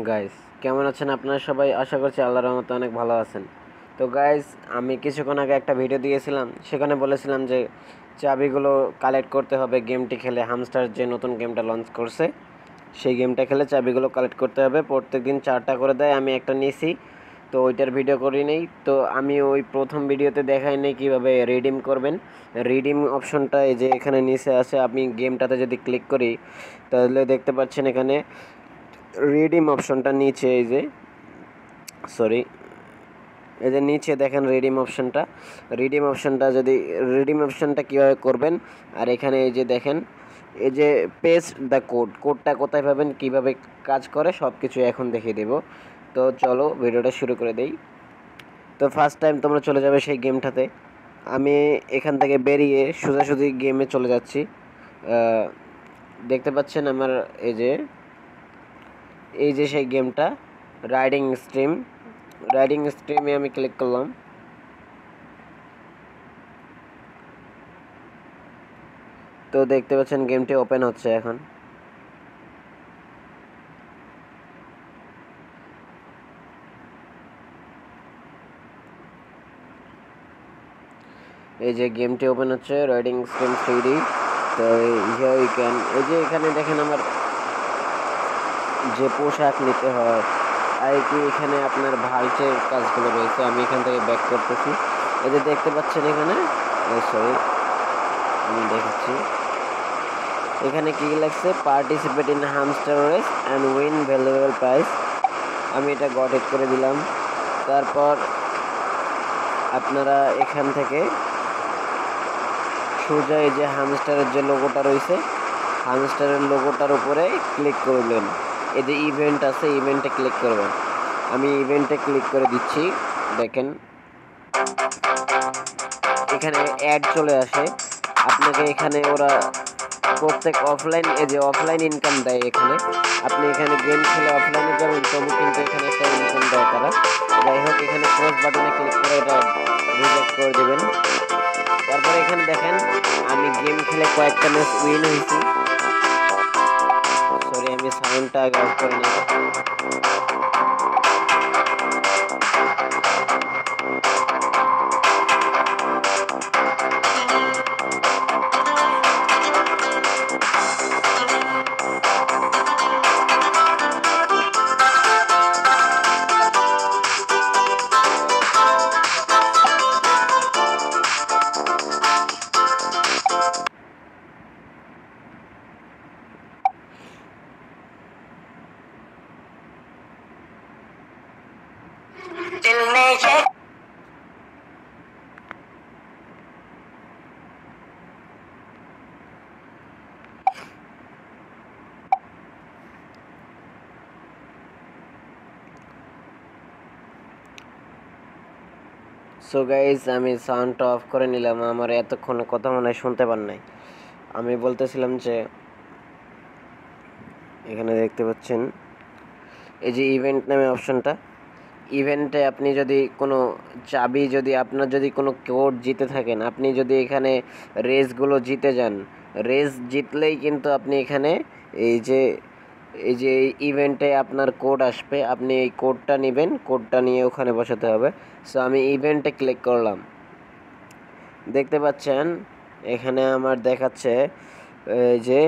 Guys, কেমন আছেন আপনারা সবাই? আশা করছি আল্লাহর রহমতে অনেক ভালো আছেন। তো গাইস, আমি কিছুক্ষণ আগে একটা ভিডিও দিয়েছিলাম, সেখানে বলেছিলাম যে চাবিগুলো কালেক্ট করতে হবে গেমটি খেলে। হামস্টার যে নতুন গেমটা লঞ্চ করছে, সেই গেমটা খেলে চাবিগুলো কালেক্ট করতে হবে। প্রত্যেক দিন 4টা করে দেয়, আমি একটা নিয়েছি, তো ওইটার ভিডিও করি নেই। তো আমি ওই প্রথম ভিডিওতে দেখাই নেই কীভাবে রিডিম করবেন। রিডিম অপশনটা এই যে এখানে নিচে আছে, আমি গেমটাতে যদি ক্লিক করি তাহলে দেখতে পাচ্ছেন এখানে রিডিম অপশনটা নিচে, এই যে এই যে নিচে দেখেন রিডিম অপশনটা কীভাবে করবেন। আর এখানে এই যে দেখেন, এই যে পেস্ট দ্য কোডটা কোথায় পাবেন, কীভাবে কাজ করে সব কিছু এখন দেখিয়ে দেব। তো চলো ভিডিওটা শুরু করে দেই। তো ফার্স্ট টাইম তোমরা চলে যাবে সেই গেমটাতে। আমি এখান থেকে বেরিয়ে সোজাসুজি গেমে চলে যাচ্ছি। দেখতে পাচ্ছেন আমার এই যে সেই গেমটা রাইডিং স্ট্রিমে আমি ক্লিক করলাম। তো দেখতে পাচ্ছেন গেমটি ওপেন হচ্ছে এখন। এই যে গেমটি ওপেন হচ্ছে, রাইডিং স্ট্রিম 3D। তো হিয়ার ইউ ক্যান, এই যে এখানে দেখেন আমার যে পোশাক নিতে হয় আর কি এখানে আপনার ভাল্টের কাজগুলো রয়েছে। আমি এখান থেকে ব্যাক করতেছি। এই যে দেখতে পাচ্ছেন এখানে, আমি দেখাচ্ছি এখানে কি লাগছে, participate in hamster race and win valuable prize. আমি এটা গট ইট করে দিলাম। তারপর আপনারা এখান থেকে সোজা এই যে হামস্টারের যে লোগোটা রয়েছে, হামস্টারের লোগোটার উপরে ক্লিক করবেন। এই যে ইভেন্ট আছে, ইভেন্টে ক্লিক করবেন। আমি ইভেন্টে ক্লিক করে দিচ্ছি। দেখেন এখানে অ্যাড চলে আসে। আপনাকে এখানে ওরা প্রত্যেক অফলাইন ইনকাম দেয়। এখানে আপনি এখানে গেম খেলে অফলাইনে যাবেন, তবু কিন্তু এখানে একটা ইনকাম দেয় তারা। যাই হোক, এখানে ক্রস বাটনে ক্লিক করে এটা রিজেক্ট করে দেবেন। তারপরে এখানে দেখেন আমি গেম খেলে কয়েকটা ম্যাচ উইন হয়েছি। আমি সাউন্ডটা আগে অফ করে নিই। সো গাইজ, আমি সাউন্ডটা অফ করে নিলাম। আমার এতক্ষণে কথা মনে হয় শুনতে পান নাই। আমি বলতেছিলাম যে এখানে দেখতে পাচ্ছেন এই যে ইভেন্ট নামে অপশনটা, ইভেন্টে আপনি যদি কোনো চাবি, যদি আপনার যদি কোনো কোড জিতে থাকেন, আপনি যদি এখানে রেসগুলো জিতে যান, রেস জিতলেই কিন্তু আপনি এখানে এই যে ইভেন্টে আপনার কোড আসবে, আপনি এই কোডটা নেবেন, কোডটা নিয়ে ওখানে বসাতে হবে। সো আমি ইভেন্টে ক্লিক করলাম। দেখতে পাচ্ছেন এখানে আমার দেখাচ্ছে যে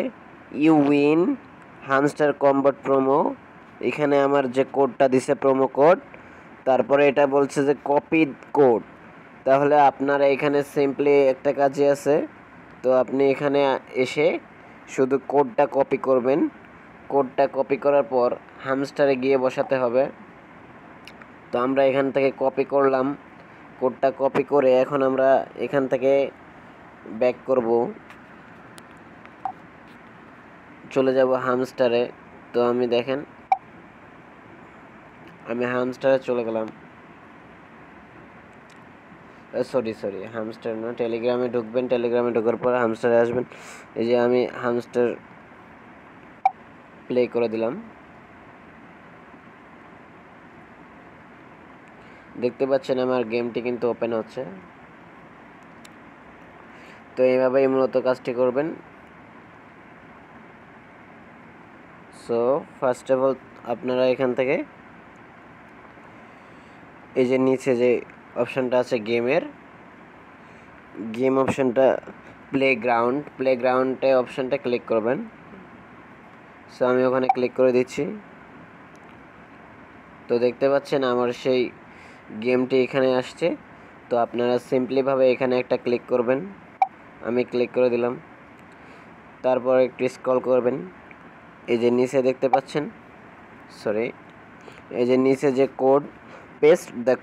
you win Hamster Kombat promo. এখানে আমার যে কোডটা দিছে প্রোমো কোড, তারপরে এটা বলছে যে কপি কোড। তাহলে আপনারা এখানে সিম্পলি একটা কাজই আছে। তো আপনি এখানে এসে শুধু কোডটা কপি করবেন। কোডটা কপি করার পর হামস্টারে গিয়ে বসাতে হবে। তো আমরা এখান থেকে কপি করলাম, কোডটা কপি করে এখন আমরা এখান থেকে ব্যাক করব, চলে যাব হামস্টারে। তো আমি দেখেন আমি হামস্টারে চলে গেলাম। সরি হামস্টার না, টেলিগ্রামে ঢুকবেন। টেলিগ্রামে ঢোকার পর হামস্টারে আসবেন। এই যে আমি হামস্টার প্লে করে দিলাম। দেখতে পাচ্ছেন আমার গেমটি কিন্তু ওপেন হচ্ছে। তো এইভাবেই মূলত কাজটি করবেন। সো ফার্স্ট অফ অল আপনারা এখান থেকে এই যে নিচে যে অপশানটা আছে গেম অপশানটা প্লেগ্রাউন্ডে অপশানটা ক্লিক করবেন। সো আমি ওখানে ক্লিক করে দিচ্ছি। তো দেখতে পাচ্ছেন আমার সেই গেমটি এখানে আসছে। তো আপনারা সিম্পলিভাবে এখানে একটা ক্লিক করবেন। আমি ক্লিক করে দিলাম। তারপর একটু স্ক্রল করবেন। এই যে নিচে দেখতে পাচ্ছেন, এই যে নিচে যে পেস্ট দ্য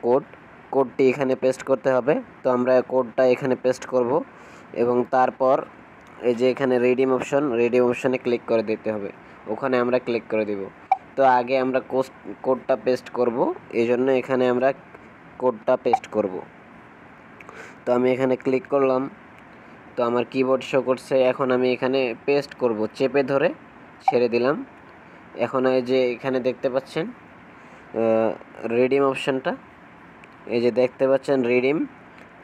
কোডটি এখানে পেস্ট করতে হবে। তো আমরা কোডটা এখানে পেস্ট করব এবং তারপর এই যে এখানে রিডিম অপশানে ক্লিক করে দিতে হবে। ওখানে আমরা ক্লিক করে দিব। তো আগে আমরা কোডটা পেস্ট করব, এই জন্য এখানে আমরা কোডটা পেস্ট করব। তো আমি এখানে ক্লিক করলাম। তো আমার কিবোর্ড শো করছে। এখন আমি এখানে পেস্ট করব, চেপে ধরে ছেড়ে দিলাম। এখন এই যে এখানে দেখতে পাচ্ছেন রিডিম অপশানটা, এই যে দেখতে পাচ্ছেন রিডিম।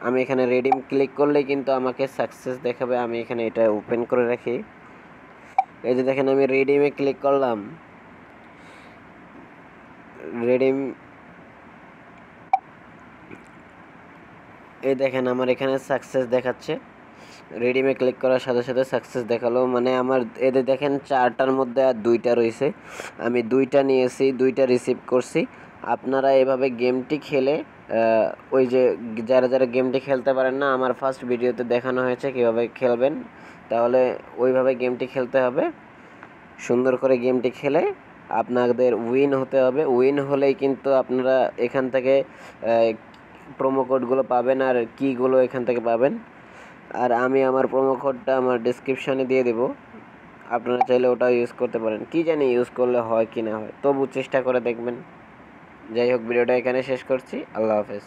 আমি এখানে রিডিম ক্লিক করলেই কিন্তু আমাকে সাকসেস দেখাবে। আমি এখানে এটা ওপেন করে রাখি। এই যে দেখেন আমি রিডিমে ক্লিক করলাম। এই দেখেন আমার এখানে সাকসেস দেখাচ্ছে। রিডিমে ক্লিক করার সাথে সাথে সাকসেস দেখালো, মানে আমার এদের দেখেন 4টার মধ্যে আর 2টা রয়েছে। আমি 2টা নিয়েছি, 2টা রিসিভ করছি। আপনারা এভাবে গেমটি খেলে ওই যে যারা গেমটি খেলতে পারেন না, আমার ফার্স্ট ভিডিওতে দেখানো হয়েছে কীভাবে খেলবেন। তাহলে ওইভাবে গেমটি খেলতে হবে। সুন্দর করে গেমটি খেলে আপনাদের উইন হতে হবে। উইন হলেই কিন্তু আপনারা এখান থেকে প্রোমো কোডগুলো পাবেন আর কিগুলো এখান থেকে পাবেন। আর আমি আমার প্রোমো কোডটা আমার ডেসক্রিপশানে দিয়ে দেব, আপনারা চাইলে ওটাও ইউজ করতে পারেন। কি জানি ইউজ করলে হয় কি না হয়, তবু চেষ্টা করে দেখবেন। যাই হোক, ভিডিওটা এখানে শেষ করছি। আল্লাহ হাফেজ।